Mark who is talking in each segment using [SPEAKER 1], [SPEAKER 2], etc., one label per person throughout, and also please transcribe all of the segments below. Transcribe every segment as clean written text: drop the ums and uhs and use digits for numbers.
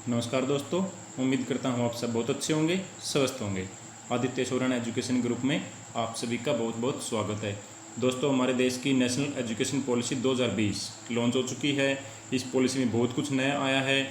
[SPEAKER 1] नमस्कार दोस्तों, उम्मीद करता हूँ आप सब बहुत अच्छे होंगे, स्वस्थ होंगे। आदित्य सोरेन एजुकेशन ग्रुप में आप सभी का बहुत बहुत स्वागत है। दोस्तों, हमारे देश की नेशनल एजुकेशन पॉलिसी 2020 लॉन्च हो चुकी है। इस पॉलिसी में बहुत कुछ नया आया है।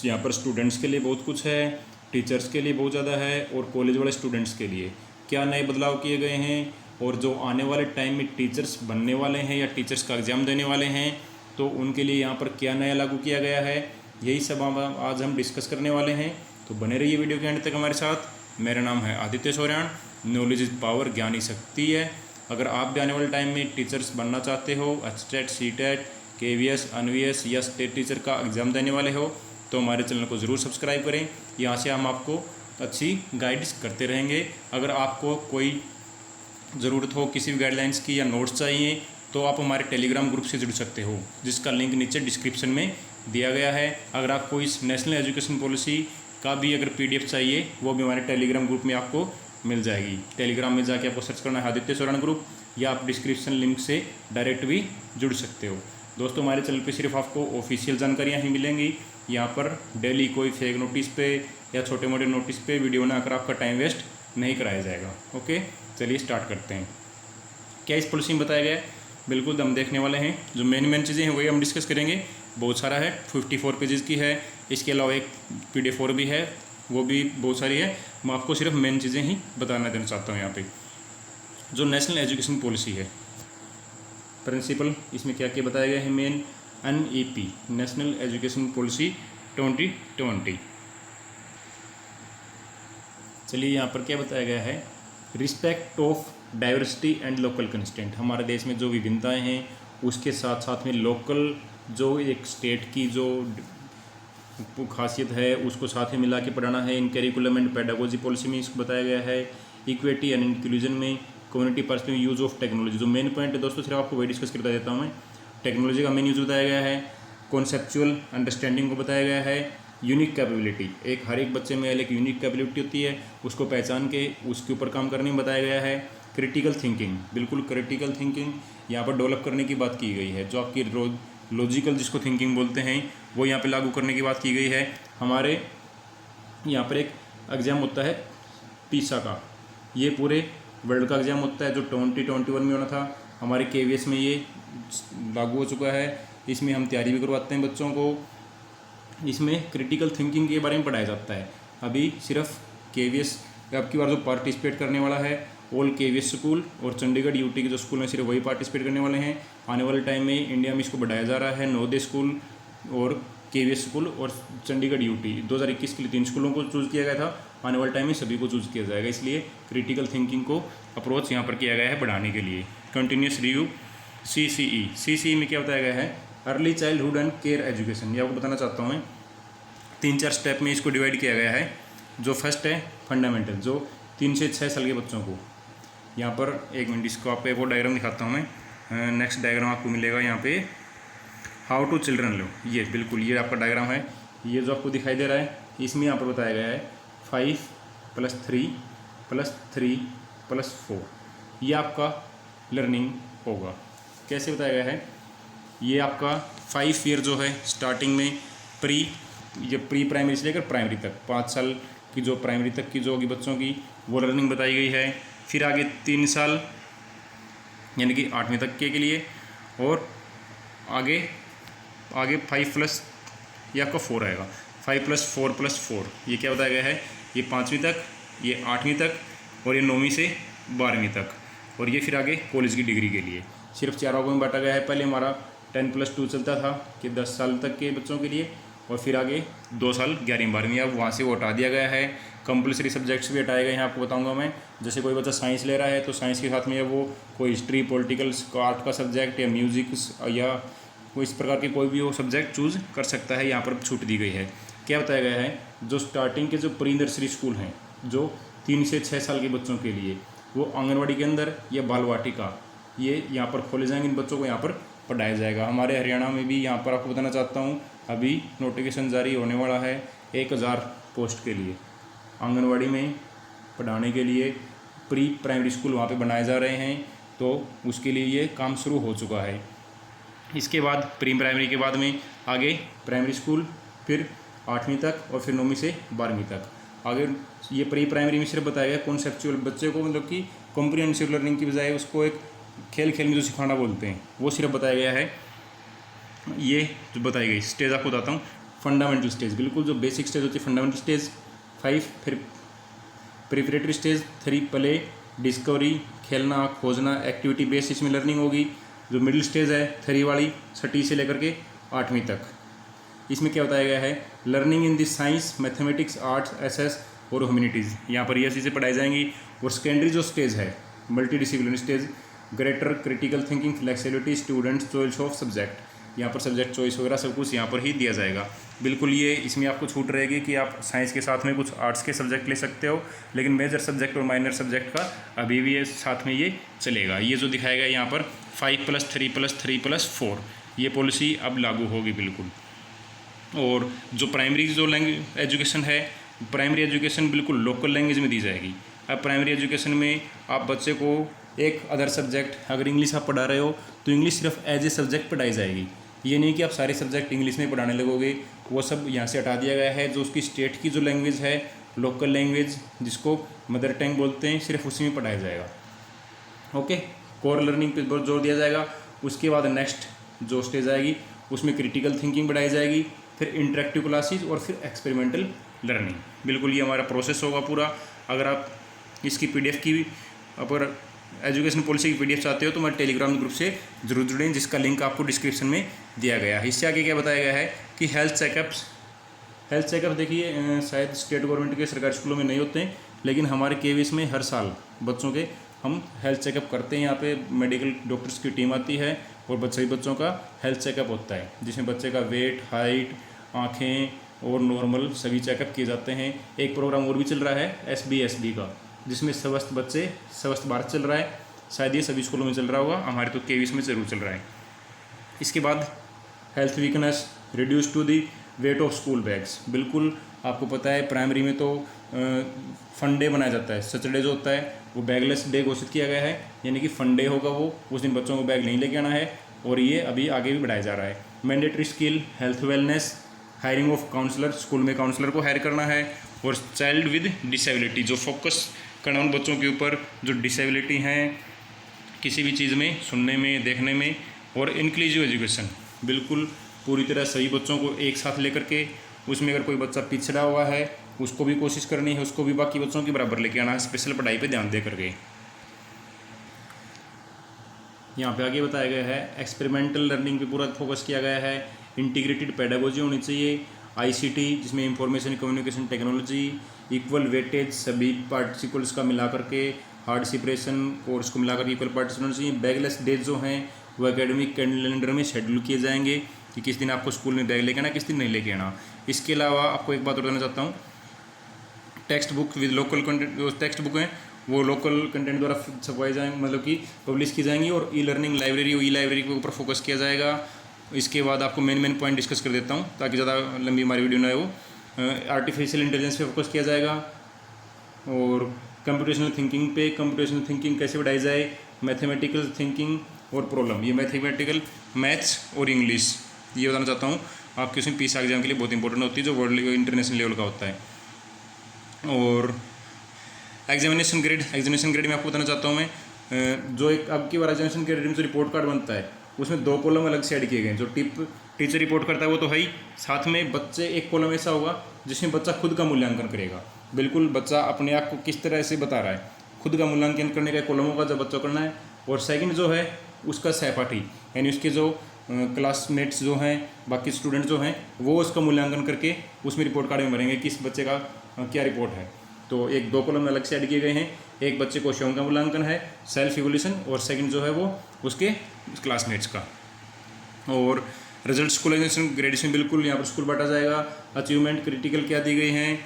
[SPEAKER 1] यहाँ पर स्टूडेंट्स के लिए बहुत कुछ है, टीचर्स के लिए बहुत ज़्यादा है और कॉलेज वाले स्टूडेंट्स के लिए क्या नए बदलाव किए गए हैं, और जो आने वाले टाइम में टीचर्स बनने वाले हैं या टीचर्स का एग्ज़ाम देने वाले हैं तो उनके लिए यहाँ पर क्या नया लागू किया गया है, यही सब आज हम डिस्कस करने वाले हैं। तो बने रहिए वीडियो के एंड तक हमारे साथ। मेरा नाम है Aditya Soren. Knowledge is power, ज्ञान ही शक्ति है। अगर आप भी आने वाले टाइम में टीचर्स बनना चाहते हो, एचटेट, सीटेट, केवीएस, एनवीएस या स्टेट टीचर का एग्ज़ाम देने वाले हो तो हमारे चैनल को ज़रूर सब्सक्राइब करें। यहाँ से हम आपको अच्छी गाइड्स करते रहेंगे। अगर आपको कोई ज़रूरत हो किसी भी गाइडलाइंस की या नोट्स चाहिए तो आप हमारे टेलीग्राम ग्रुप से जुड़ सकते हो, जिसका लिंक नीचे डिस्क्रिप्शन में दिया गया है। अगर आपको इस नेशनल एजुकेशन पॉलिसी का भी अगर पीडीएफ चाहिए वो भी हमारे टेलीग्राम ग्रुप में आपको मिल जाएगी। टेलीग्राम में जाके आपको सर्च करना है आदित्य सोरेन ग्रुप, या आप डिस्क्रिप्शन लिंक से डायरेक्ट भी जुड़ सकते हो। दोस्तों, हमारे चैनल पे सिर्फ आपको ऑफिशियल जानकारियाँ ही मिलेंगी। यहाँ पर डेली कोई फेक नोटिस पे या छोटे मोटे नोटिस पे वीडियो बनाकर आपका टाइम वेस्ट नहीं कराया जाएगा। ओके, चलिए स्टार्ट करते हैं। क्या इस पॉलिसी में बताया गया है, बिल्कुल हम देखने वाले हैं। जो मेन चीज़ें हैं वही हम डिस्कस करेंगे। बहुत सारा है, 54 पेजेस की है। इसके अलावा एक PDF और भी है, वो भी बहुत सारी है। मैं आपको सिर्फ मेन चीज़ें ही बताना देना चाहता हूँ। यहाँ पे जो नेशनल एजुकेशन पॉलिसी है, प्रिंसिपल इसमें क्या क्या बताया गया है। मेन NEP, नेशनल एजुकेशन पॉलिसी 2020। चलिए यहाँ पर क्या बताया गया है, respect of diversity and local constant. हमारे देश में जो विभिन्नताएं हैं उसके साथ साथ में लोकल जो एक स्टेट की जो खासियत है उसको साथ में मिला के पढ़ाना है। इन करिकुलम एंड पेडागोजी पॉलिसी में इसको बताया गया है। इक्विटी एंड इंक्लूजन में community personal use of technology. जो मेन पॉइंट है दोस्तों, सिर्फ आपको वही डिस्कस करता देता हूँ मैं। टेक्नोलॉजी का मेन यूज़ बताया गया है। कॉन्सेप्चुअल अंडरस्टैंडिंग को बताया गया है। यूनिक कैपेबिलिटी, एक हर एक बच्चे में एक यूनिक कैपेबिलिटी होती है, उसको पहचान के उसके ऊपर काम करने में बताया गया है। क्रिटिकल थिंकिंग, बिल्कुल क्रिटिकल थिंकिंग यहाँ पर डेवलप करने की बात की गई है। जो आपकी लॉजिकल जिसको थिंकिंग बोलते हैं वो यहाँ पे लागू करने की बात की गई है। हमारे यहाँ पर एक एग्ज़ाम होता है पीसा का, ये पूरे वर्ल्ड का एग्ज़ाम होता है जो 2021 में होना था। हमारे KVS में ये लागू हो चुका है। इसमें हम तैयारी भी करवाते हैं बच्चों को। इसमें क्रिटिकल थिंकिंग के बारे में पढ़ाया जाता है। अभी सिर्फ KVS अब की बार जो पार्टिसिपेट करने वाला है ऑल KVS स्कूल और चंडीगढ़ UT के जो स्कूल हैं सिर्फ वही पार्टिसिपेट करने वाले हैं। आने वाले टाइम में इंडिया में इसको बढ़ाया जा रहा है। नवोदय स्कूल और KVS स्कूल और चंडीगढ़ UT 2021 के लिए 3 स्कूलों को चूज़ किया गया था। आने वाले टाइम में सभी को चूज़ किया जाएगा। इसलिए क्रिटिकल थिंकिंग को अप्रोच यहाँ पर किया गया है बढ़ाने के लिए। कंटिन्यूस रिव्यू CCE में क्या बताया गया है, early childhood and care education. ये आपको बताना चाहता हूँ मैं। 3-4 स्टेप में इसको डिवाइड किया गया है। जो फर्स्ट है फंडामेंटल, जो 3 से 6 साल के बच्चों को, यहाँ पर एक मिनट इसको आपको एक और डायग्राम दिखाता हूँ मैं। नेक्स्ट डायग्राम आपको मिलेगा यहाँ पे, हाउ टू चिल्ड्रन लो। ये बिल्कुल ये आपका डायग्राम है। ये जो आपको दिखाई दे रहा है इसमें यहाँ पर बताया गया है 5 + 3 + 3 + 4 ये आपका लर्निंग होगा। कैसे बताया गया है, ये आपका 5 ईयर जो है स्टार्टिंग में प्री प्राइमरी से लेकर प्राइमरी तक 5 साल की जो प्राइमरी तक की जो होगी बच्चों की वो लर्निंग बताई गई है। फिर आगे 3 साल यानी कि 8वीं तक के लिए, और आगे 5 प्लस ये आपका 4 आएगा। 5 + 4 + 4 ये क्या बताया गया है, ये 5वीं तक, ये 8वीं तक और ये 9वीं से 12वीं तक, और ये फिर आगे कॉलेज की डिग्री के लिए। सिर्फ 4 भागों में बांटा गया है। पहले हमारा 10+2 चलता था कि 10 साल तक के बच्चों के लिए, और फिर आगे 2 साल 11वीं 12वीं। अब वहाँ से वो हटा दिया गया है। कंपलसरी सब्जेक्ट्स भी हटाए गए हैं, आपको बताऊंगा मैं। जैसे कोई बच्चा साइंस ले रहा है तो साइंस के साथ में वो कोई हिस्ट्री, पॉलिटिकल, आर्ट का सब्जेक्ट या म्यूज़िक या कोई इस प्रकार के कोई भी वो सब्जेक्ट चूज़ कर सकता है। यहाँ पर छूट दी गई है। क्या बताया गया है, जो स्टार्टिंग के जो प्री नर्सरी स्कूल हैं जो 3 से 6 साल के बच्चों के लिए, वो आंगनवाड़ी के अंदर या बाल वाटिका ये यहाँ पर खोले जाएंगे। इन बच्चों को यहाँ पर पढ़ाया जाएगा। हमारे हरियाणा में भी यहाँ पर आपको बताना चाहता हूँ अभी नोटिफिकेशन जारी होने वाला है 1000 पोस्ट के लिए। आंगनवाड़ी में पढ़ाने के लिए प्री प्राइमरी स्कूल वहाँ पे बनाए जा रहे हैं, तो उसके लिए ये काम शुरू हो चुका है। इसके बाद प्री प्राइमरी के बाद में आगे प्राइमरी स्कूल, फिर 8वीं तक, और फिर 9वीं से 12वीं तक। आगे ये प्री प्राइमरी में सिर्फ बताया गया कॉन्सेप्चुअल, बच्चे को मतलब कि कॉम्प्रिहेंसिव लर्निंग की बजाय उसको एक खेल खेल में जो सिखाना बोलते हैं वो सिर्फ बताया गया है। ये जो बताई गई स्टेज आपको बताता हूँ। फंडामेंटल स्टेज, बिल्कुल जो बेसिक स्टेज होती है फंडामेंटल स्टेज 5, फिर प्रिपरेटरी स्टेज 3 प्ले, डिस्कवरी खेलना खोजना, एक्टिविटी बेस्ड इसमें लर्निंग होगी। जो मिडिल स्टेज है 3 वाली 6वीं से लेकर के 8वीं तक, इसमें क्या बताया गया है, learning in the science, mathematics, arts, SS और ह्यूमैनिटीज़, यहाँ पर ये चीज़ें पढ़ाई जाएंगी। और सेकेंडरी जो स्टेज है multi disciplinary stage, greater critical thinking, flexibility, students choice of subject, यहाँ पर सब्जेक्ट चॉइस वगैरह सब कुछ यहाँ पर ही दिया जाएगा। बिल्कुल ये इसमें आपको छूट रहेगी कि आप साइंस के साथ में कुछ आर्ट्स के सब्जेक्ट ले सकते हो, लेकिन मेजर सब्जेक्ट और माइनर सब्जेक्ट का अभी भी ये साथ में ये चलेगा। ये जो दिखाया गया यहाँ पर 5+3+3+4 ये पॉलिसी अब लागू होगी बिल्कुल। और जो प्राइमरी जो लैंग्वेज एजुकेशन है, प्राइमरी एजुकेशन बिल्कुल लोकल लैंग्वेज में दी जाएगी। अब प्राइमरी एजुकेशन में आप बच्चे को एक अदर सब्जेक्ट, अगर इंग्लिश आप पढ़ा रहे हो तो इंग्लिश सिर्फ एज ए सब्जेक्ट पढ़ाई जाएगी। ये नहीं कि आप सारे सब्जेक्ट इंग्लिश में पढ़ाने लगोगे, वो सब यहाँ से हटा दिया गया है। जो उसकी स्टेट की जो लैंग्वेज है, लोकल लैंग्वेज जिसको मदर टंग बोलते हैं, सिर्फ उसी में पढ़ाया जाएगा। ओके, कोर लर्निंग पे बहुत जोर दिया जाएगा। उसके बाद नेक्स्ट जो स्टेज आएगी उसमें क्रिटिकल थिंकिंग बढ़ाई जाएगी, फिर इंटरेक्टिव क्लासेस और फिर एक्सपेरिमेंटल लर्निंग। बिल्कुल ये हमारा प्रोसेस होगा पूरा। अगर आप इसकी पीडीएफ की अपर एजुकेशन पॉलिसी की पीडीएफ चाहते हो तो हमारे टेलीग्राम ग्रुप से जरूर जुड़ें, जिसका लिंक आपको डिस्क्रिप्शन में दिया गया है। इससे आगे क्या बताया गया है कि हेल्थ चेकअप देखिए शायद स्टेट गवर्नमेंट के सरकारी स्कूलों में नहीं होते हैं, लेकिन हमारे केवीएस में हर साल बच्चों के हम हेल्थ चेकअप करते हैं। यहाँ पे मेडिकल डॉक्टर्स की टीम आती है और सभी बच्चों का हेल्थ चेकअप होता है, जिसमें बच्चे का वेट, हाइट, आँखें और नॉर्मल सभी चेकअप किए जाते हैं। एक प्रोग्राम और भी चल रहा है SBSB का, जिसमें स्वस्थ बच्चे स्वस्थ भारत चल रहा है। शायद ये सभी स्कूलों में चल रहा होगा, हमारे तो केवीएस में ज़रूर चल रहा है। इसके बाद health weakness, reduce to the weight of school bags. बिल्कुल आपको पता है प्राइमरी में तो फन डे बनाया जाता है। सैटरडे जो होता है वो बैगलेस डे घोषित किया गया है, यानी कि फन डे होगा वो, उस दिन बच्चों को बैग नहीं लेके आना है, और ये अभी आगे भी बढ़ाया जा रहा है। Mandatory skill, health wellness, hiring of counsellor, school में काउंसलर को हायर करना है। और चाइल्ड विद डिसेबिलिटी, जो फोकस करना उन बच्चों के ऊपर जो डिसेबिलिटी हैं किसी भी चीज़ में, सुनने में, देखने में। और इंक्लूसिव एजुकेशन, बिल्कुल पूरी तरह सभी बच्चों को एक साथ लेकर के, उसमें अगर कोई बच्चा पिछड़ा हुआ है उसको भी कोशिश करनी है, उसको भी बाकी बच्चों के बराबर लेके आना है, स्पेशल पढ़ाई पे ध्यान दे करके। यहाँ पे आगे बताया गया है एक्सपेरिमेंटल लर्निंग पे पूरा फोकस किया गया है। इंटीग्रेटेड पेडागोजी होनी चाहिए। ICT जिसमें information communication technology, equal weightage सभी पार्टिसिपल्स का मिला करके, हार्ड सेपरेशन कोर्स को मिलाकर इक्वल पार्टिसिपेशन होनी चाहिए। बैगलेस डेज जो हैं वो एकेडमिक कैलेंडर में शेड्यूल किए जाएंगे कि किस दिन आपको स्कूल में बैग लेके आना, किस दिन नहीं लेके आना। इसके अलावा आपको एक बात बताना चाहता हूँ, text book with local content, जो टेक्स्ट बुक हैं वो लोकल कंटेंट द्वारा छपवाई जाएंगे, मतलब कि पब्लिश की जाएंगी। और ई लर्निंग लाइब्रेरी, ई लाइब्रेरी के ऊपर फोकस किया जाएगा। इसके बाद आपको मेन पॉइंट डिस्कस कर देता हूँ ताकि ज़्यादा लंबी हमारी वीडियो ना हो। आर्टिफिशियल इंटेलिजेंस पे फोकस किया जाएगा और कंप्यूटेशनल थिंकिंग पे, कंप्यूटेशनल थिंकिंग कैसे बढ़ाई जाए, मैथमेटिकल थिंकिंग और प्रॉब्लम, ये मैथमेटिकल मैथ्स और इंग्लिश, ये बताना चाहता हूँ। आपके उसमें PISA एग्जाम के लिए बहुत इंपॉर्टेंट होती है, जो वर्ल्ड इंटरनेशनल लेवल का होता है। और एग्जामिनेशन ग्रेड में आपको बताना चाहता हूँ मैं, जो एक अब की बार एग्जामिनेशन ग्रेड में जो रिपोर्ट कार्ड बनता है उसमें 2 कॉलम अलग से ऐड किए गए। जो टीचर रिपोर्ट करता है वो तो है ही, साथ में बच्चे एक कॉलम ऐसा होगा जिसमें बच्चा खुद का मूल्यांकन करेगा। बिल्कुल बच्चा अपने आप को किस तरह से बता रहा है, खुद का मूल्यांकन करने का कॉलम होगा जब बच्चा करना है। और सेकंड जो है उसका सहपाठी, यानी उसके जो क्लासमेट्स जो हैं, बाकी स्टूडेंट जो हैं, वो उसका मूल्यांकन करके उसमें रिपोर्ट कार्ड में भरेंगे किस बच्चे का क्या रिपोर्ट है। तो एक 2 कॉलम अलग से ऐड किए गए हैं। एक बच्चे को स्वयं का मूल्यांकन है, सेल्फ इवोल्यूशन, और सेकंड जो है वो उसके क्लासमेट्स का। और रिजल्ट स्कूलाइजेशन ग्रेड्स में बिल्कुल यहाँ पर स्कूल बांटा जाएगा। अचीवमेंट क्रिटिकल क्या दी गई हैं,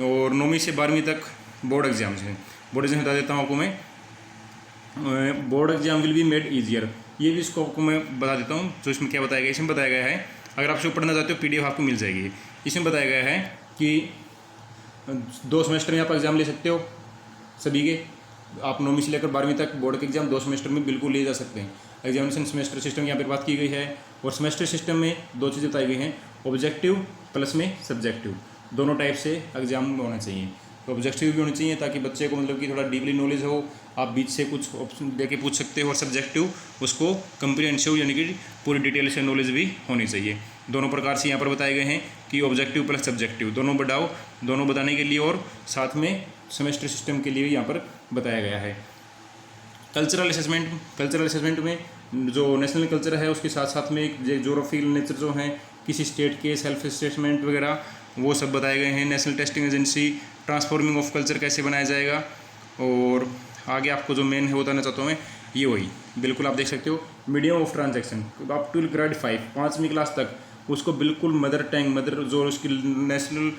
[SPEAKER 1] और 9वीं से 12वीं तक बोर्ड एग्जाम्स हैं। बोर्ड एग्जाम बता देता हूँ आपको मैं, board exam will be made easier, ये भी इसको आपको मैं बता देता हूँ। जो इसमें क्या बताया गया, इसमें बताया गया है, अगर आप इसको पढ़ना चाहते हो PDF आपको मिल जाएगी। इसमें बताया गया है कि 2 सेमेस्टर में आप एग्ज़ाम ले सकते हो सभी के। आप 9वीं से लेकर 12वीं तक बोर्ड के एग्जाम 2 सेमेस्टर में बिल्कुल लिए जा सकते हैं। एग्जामिनेशन सेमेस्टर सिस्टम यहाँ पर बात की गई है। और सेमेस्टर सिस्टम में 2 चीज़ें बताई गई हैं, ऑब्जेक्टिव प्लस में सब्जेक्टिव, दोनों टाइप से एग्जाम में होना चाहिए। तो ऑब्जेक्टिव भी होनी चाहिए ताकि बच्चे को मतलब कि थोड़ा डीपली नॉलेज हो, आप बीच से कुछ ऑप्शन दे के पूछ सकते हो, और सब्जेक्टिव उसको कम्प्रीहेंसिव यानी कि पूरी डिटेल से नॉलेज भी होनी चाहिए। दोनों प्रकार से यहाँ पर बताए गए हैं कि ऑब्जेक्टिव प्लस सब्जेक्टिव दोनों बढ़ाओ, दोनों बताने के लिए, और साथ में सेमेस्टर सिस्टम के लिए भी यहाँ पर बताया गया है। कल्चरल असेसमेंट में जो नेशनल कल्चर है उसके साथ साथ में ज्योग्राफिकल नेचर जो हैं किसी स्टेट के सेल्फ असेसमेंट वगैरह वो सब बताए गए हैं। National testing agency, transforming of culture कैसे बनाया जाएगा, और आगे आपको जो मेन है बताना चाहता हूँ मैं ये वही बिल्कुल आप देख सकते हो medium of transaction up to grade 5 5वीं क्लास तक उसको बिल्कुल मदर टंग जो उसकी नेशनल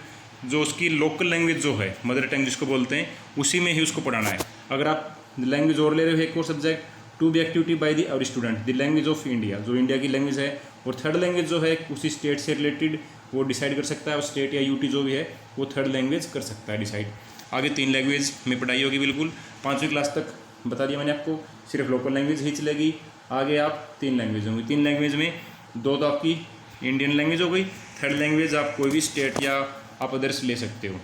[SPEAKER 1] जो उसकी लोकल लैंग्वेज जो है मदर टंग जिसको बोलते हैं उसी में ही उसको पढ़ाना है। अगर आप लैंग्वेज और ले रहे हो एक और subject to be activity by the every student the language of India, जो इंडिया की लैंग्वेज है, और थर्ड लैंग्वेज जो है उसी स्टेट से रिलेटेड वो डिसाइड कर सकता है, और स्टेट या यूटी जो भी है वो थर्ड लैंग्वेज कर सकता है डिसाइड। आगे 3 लैंग्वेज में पढ़ाई होगी बिल्कुल। 5वीं क्लास तक बता दिया मैंने आपको सिर्फ लोकल लैंग्वेज ही चलेगी। आगे आप 3 लैंग्वेज होंगी, 3 लैंग्वेज में 2 तो आपकी इंडियन लैंग्वेज हो गई, थर्ड लैंग्वेज आप कोई भी स्टेट या आप अदर्स ले सकते हो।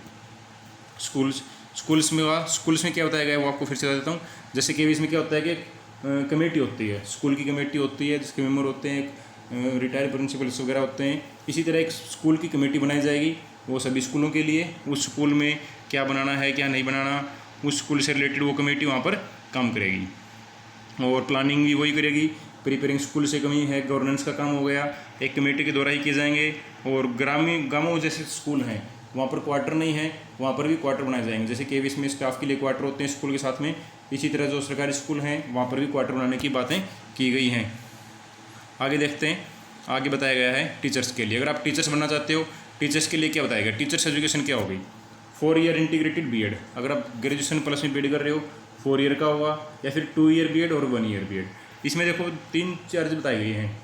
[SPEAKER 1] स्कूल्स में क्या बताया गया है वो आपको फिर से बता देता हूँ। जैसे कि इसमें क्या होता है कि कमेटी होती है, स्कूल की कमेटी होती है जिसके मेंबर होते हैं रिटायर्ड प्रिंसिपल्स वगैरह होते हैं। इसी तरह एक स्कूल की कमेटी बनाई जाएगी, वो सभी स्कूलों के लिए, उस स्कूल में क्या बनाना है क्या नहीं बनाना उस स्कूल से रिलेटेड वो कमेटी वहाँ पर काम करेगी, और प्लानिंग भी वही करेगी। प्रिपेयरिंग स्कूल से कमी है, गवर्नेंस का काम हो गया, एक कमेटी के द्वारा ही किए जाएंगे। और ग्रामीण गाँवों जैसे स्कूल हैं वहाँ पर क्वार्टर नहीं है, वहाँ पर भी क्वार्टर बनाए जाएंगे। जैसे केवीएस में स्टाफ के लिए क्वार्टर होते हैं स्कूल के साथ में, इसी तरह जो सरकारी स्कूल हैं वहाँ पर भी क्वार्टर बनाने की बातें की गई हैं। आगे देखते हैं, आगे बताया गया है टीचर्स के लिए। अगर आप टीचर्स बनना चाहते हो, टीचर्स के लिए क्या बताया गया, टीचर्स एजुकेशन क्या होगी, 4 ईयर इंटीग्रेटेड बीएड। अगर आप ग्रेजुएशन प्लस में बीएड कर रहे हो 4 ईयर का होगा, या फिर 2 ईयर बीएड और 1 ईयर बीएड। इसमें देखो 3 चार्ज बताई गई हैं।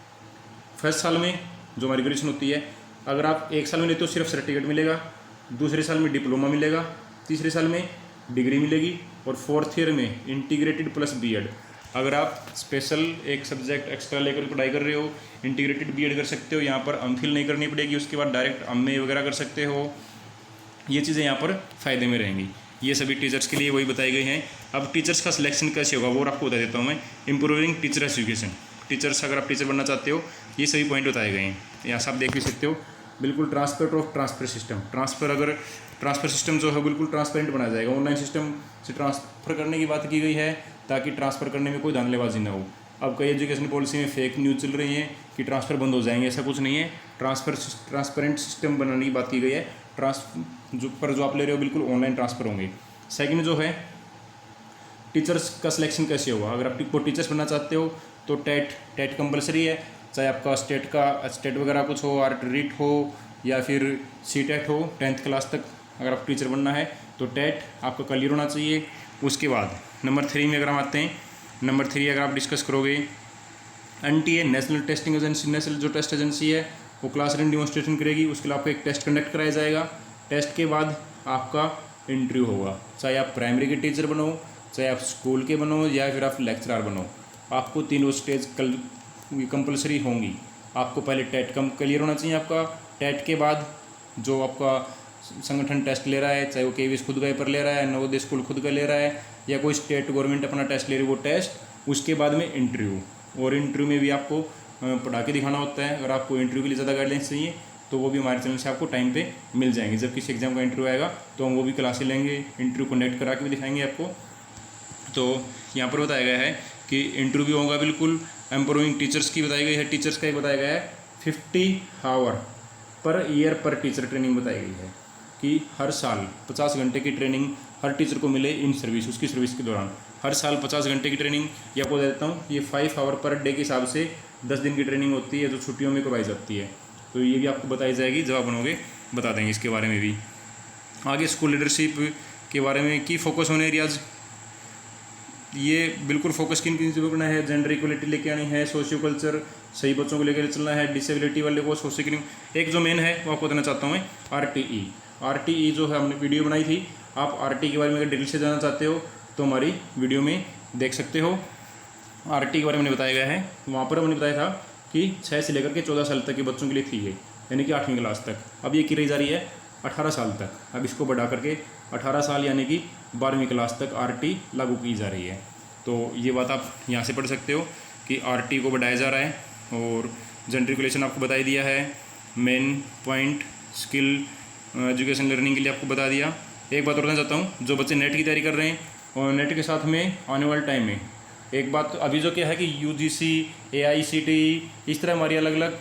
[SPEAKER 1] फर्स्ट साल में जो हमारी ग्रेजुएशन होती है, अगर आप 1 साल में लेते हो सिर्फ सर्टिफिकेट मिलेगा, दूसरे साल में डिप्लोमा मिलेगा, तीसरे साल में डिग्री मिलेगी, और 4th ईयर में इंटीग्रेटेड प्लस बीएड। अगर आप स्पेशल एक सब्जेक्ट एक्स्ट्रा लेकर पढ़ाई कर रहे हो इंटीग्रेटेड बीएड कर सकते हो, यहाँ पर एमफिल नहीं करनी पड़ेगी, उसके बाद डायरेक्ट एमए वगैरह कर सकते हो। ये चीज़ें यहाँ पर फ़ायदे में रहेंगी। ये सभी टीचर्स के लिए वही बताई गई हैं। अब टीचर्स का सिलेक्शन कैसे होगा वो आपको बता देता हूँ मैं। इम्प्रूविंग टीचर एजुकेशन, टीचर्स अगर आप टीचर बनना चाहते हो ये सभी पॉइंट बताए गए हैं, यहाँ से आप देख भी सकते हो। बिल्कुल ट्रांसफर सिस्टम, ट्रांसफ़र सिस्टम जो है बिल्कुल ट्रांसपेरेंट बनाया जाएगा। ऑनलाइन सिस्टम से ट्रांसफ़र करने की बात की गई है ताकि ट्रांसफ़र करने में कोई धांधलेबाजी ना हो। अब कई एजुकेशन पॉलिसी में फेक न्यूज़ चल रही हैं कि ट्रांसफ़र बंद हो जाएंगे, ऐसा कुछ नहीं है। ट्रांसपेरेंट सिस्टम बनाने की बात की गई है। जो आप ले रहे हो बिल्कुल ऑनलाइन ट्रांसफ़र होंगे। सेकंड जो है टीचर्स का सिलेक्शन कैसे होगा। अगर आप टीचर्स बनना चाहते हो तो टेट कंपलसरी है, चाहे आपका स्टेट वगैरह कुछ हो, रीट हो या फिर सीटेट हो। 10th क्लास तक अगर आप टीचर बनना है तो टेट आपका क्लियर होना चाहिए। उसके बाद नंबर 3 में अगर हम आते हैं, नंबर 3 अगर आप डिस्कस करोगे NTA national testing agency, national जो टेस्ट एजेंसी है वो क्लास रूम डिमॉन्स्ट्रेशन करेगी, उसके लिए आपको एक टेस्ट कंडक्ट कराया जाएगा। टेस्ट के बाद आपका इंटरव्यू होगा, चाहे आप प्राइमरी के टीचर बनो, चाहे आप स्कूल के बनो, या फिर आप लेक्चरर बनो, आपको तीनों स्टेज कंपलसरी होंगी। आपको पहले टेट कम क्लियर होना चाहिए आपका। टेट के बाद जो आपका संगठन टेस्ट ले रहा है, चाहे वो केवीएस खुद का पेपर ले रहा है, नवोदय स्कूल खुद का ले रहा है, या कोई स्टेट गवर्नमेंट अपना टेस्ट ले रही है वो टेस्ट, उसके बाद में इंटरव्यू। और इंटरव्यू में भी आपको पढ़ा के दिखाना होता है। अगर आपको इंटरव्यू के लिए ज़्यादा गाइडलाइंस चाहिए तो वो भी हमारे चैनल से आपको टाइम पे मिल जाएंगे। जब किसी एग्जाम का इंटरव्यू आएगा तो हम वो भी क्लासेस लेंगे, इंटरव्यू कंडक्ट करा के भी दिखाएंगे आपको। तो यहाँ पर बताया गया है कि इंटरव्यू होगा बिल्कुल। एम्प्रूविंग टीचर्स की बताई गई है, टीचर्स का ही बताया गया है 50 आवर पर ईयर पर टीचर ट्रेनिंग बताई गई है कि हर साल 50 घंटे की ट्रेनिंग हर टीचर को मिले इन सर्विस, उसकी सर्विस के दौरान हर साल 50 घंटे की ट्रेनिंग। ये आपको दे देता हूँ, ये 5 आवर पर डे के हिसाब से 10 दिन की ट्रेनिंग होती है जो छुट्टियों में करवाई जाती है। तो ये भी आपको बताई जाएगी, जब आप बनोगे बता देंगे इसके बारे में भी। आगे स्कूल लीडरशिप के बारे में की फोकस होने एरियाज, ये बिल्कुल फोकस किन किन चीज़ों पर करना है। जेंडर इक्वलिटी लेके आनी है, सोशियो कल्चर सही बच्चों को लेकर चलना है, डिसेबिलिटी वाले को सोशल। एक जो मेन है वो आपको बताना चाहता हूँ मैं, RTE जो है हमने वीडियो बनाई थी। आप RTE के बारे में अगर डिटेल से जानना चाहते हो तो हमारी वीडियो में देख सकते हो। RTE के बारे में बताया गया है, वहाँ पर हमने बताया था कि 6 से लेकर के 14 साल तक के बच्चों के लिए थी ये। यानी कि 8वीं क्लास तक। अब ये की रही जा रही है 18 साल तक। अब इसको बढ़ा करके 18 साल यानी कि 12वीं क्लास तक RT लागू की जा रही है। तो ये बात आप यहाँ से पढ़ सकते हो कि RT को बढ़ाया जा रहा है। और जेंडर इक्वलाइजेशन आपको बता ही दिया है। Main point skill education learning के लिए आपको बता दिया। एक बात और बताना चाहता हूँ, जो बच्चे नेट की तैयारी कर रहे हैं और नेट के साथ में आने वाले टाइम में एक बात अभी जो क्या है कि UGC AICTE इस तरह हमारी अलग अलग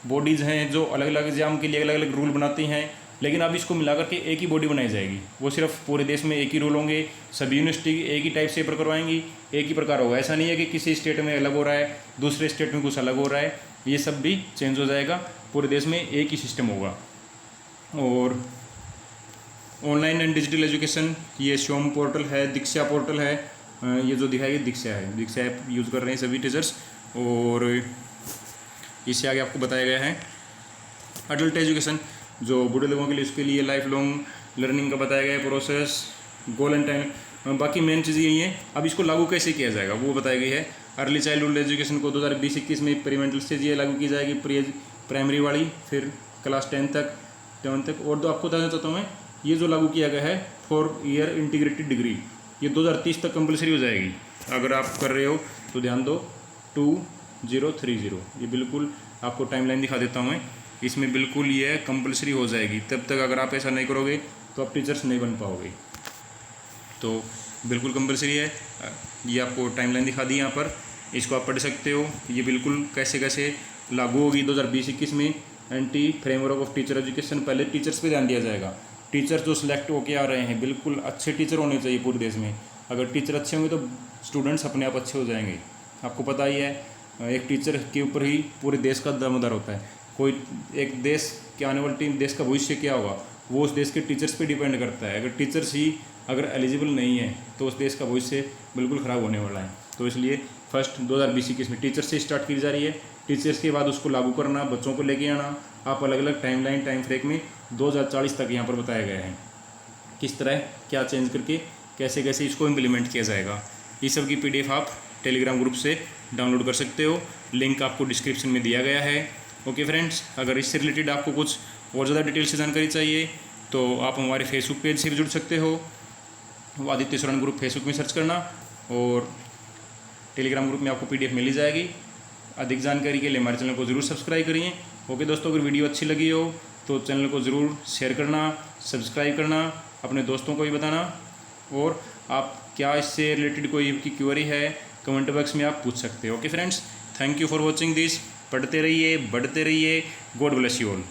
[SPEAKER 1] बॉडीज़ हैं जो अलग अलग एग्जाम के लिए अलग अलग रूल बनाती हैं, लेकिन अब इसको मिला करके एक ही बॉडी बनाई जाएगी। वो सिर्फ पूरे देश में एक ही रूल होंगे, सभी यूनिवर्सिटी एक ही टाइप से पेपर करवाएंगी, एक ही प्रकार होगा। ऐसा नहीं है कि किसी स्टेट में अलग हो रहा है, दूसरे स्टेट में कुछ अलग हो रहा है, ये सब भी चेंज हो जाएगा। पूरे देश में एक ही सिस्टम होगा। और ऑनलाइन एंड डिजिटल एजुकेशन, ये श्योम पोर्टल है, दीक्षा पोर्टल है, ये जो दिखाएगी दीक्षा है, दीक्षा ऐप यूज़ कर रहे हैं सभी टीचर्स। और इससे आगे आपको बताया गया है अडल्ट एजुकेशन, जो बूढ़े लोगों के लिए, उसके लिए लाइफ लॉन्ग लर्निंग का बताया गया है प्रोसेस, गोल एंड टाइम। बाकी मेन चीज़ यही है। अब इसको लागू कैसे किया जाएगा वो बताई गई है। अर्ली चाइल्डहुड एजुकेशन को 2020-21 में एक्सपेरिमेंटल स्टेज ये लागू की जाएगी, प्राइमरी वाली, फिर क्लास 10 तक। और तो आपको बताना चाहता हूँ मैं, ये जो लागू किया गया है 4 ईयर इंटीग्रेटेड डिग्री, ये 2030 तक कंपलसरी हो जाएगी। अगर आप कर रहे हो तो ध्यान दो, 2030, ये बिल्कुल आपको टाइमलाइन दिखा देता हूँ मैं। इसमें बिल्कुल ये कंपलसरी हो जाएगी। तब तक अगर आप ऐसा नहीं करोगे तो आप टीचर्स नहीं बन पाओगे। तो बिल्कुल कंपलसरी है। ये आपको टाइमलाइन दिखा दी यहाँ पर, इसको आप पढ़ सकते हो। ये बिल्कुल कैसे कैसे लागू होगी 2020-21 में। Anti framework of teacher education, पहले टीचर्स पे ध्यान दिया जाएगा। टीचर्स जो सिलेक्ट होके आ रहे हैं, बिल्कुल अच्छे टीचर होने चाहिए पूरे देश में। अगर टीचर अच्छे होंगे तो स्टूडेंट्स अपने आप अच्छे हो जाएंगे। आपको पता ही है, एक टीचर के ऊपर ही पूरे देश का दारोमदार होता है। कोई एक देश के आने वाली टीम, देश का भविष्य क्या होगा, वो उस देश के टीचर्स पे डिपेंड करता है। अगर टीचर्स ही अगर एलिजिबल नहीं है तो उस देश का भविष्य बिल्कुल ख़राब होने वाला है। तो इसलिए फर्स्ट 2020-21 में टीचर्स से स्टार्ट की जा रही है। टीचर्स के बाद उसको लागू करना, बच्चों को लेके आना। आप अलग अलग टाइम फ्रेम में 2040 तक यहाँ पर बताया गया है किस तरह क्या चेंज करके कैसे कैसे इसको इम्प्लीमेंट किया जाएगा। इस सब की PDF आप टेलीग्राम ग्रुप से डाउनलोड कर सकते हो। लिंक आपको डिस्क्रिप्शन में दिया गया है। ओके फ्रेंड्स, अगर इससे रिलेटेड आपको कुछ और ज़्यादा डिटेल से जानकारी चाहिए तो आप हमारे फेसबुक पेज से भी जुड़ सकते हो। आदित्य सुरन ग्रुप फेसबुक में सर्च करना और टेलीग्राम ग्रुप में आपको PDF मिल ही जाएगी। अधिक जानकारी के लिए हमारे चैनल को ज़रूर सब्सक्राइब करिए। ओके दोस्तों, अगर वीडियो अच्छी लगी हो तो चैनल को ज़रूर शेयर करना, सब्सक्राइब करना, अपने दोस्तों को भी बताना। और आप क्या इससे रिलेटेड कोई की क्वेरी है कमेंट बॉक्स में आप पूछ सकते हो। Okay friends, thank you for watching this. पढ़ते रहिए, बढ़ते रहिए। God bless you all.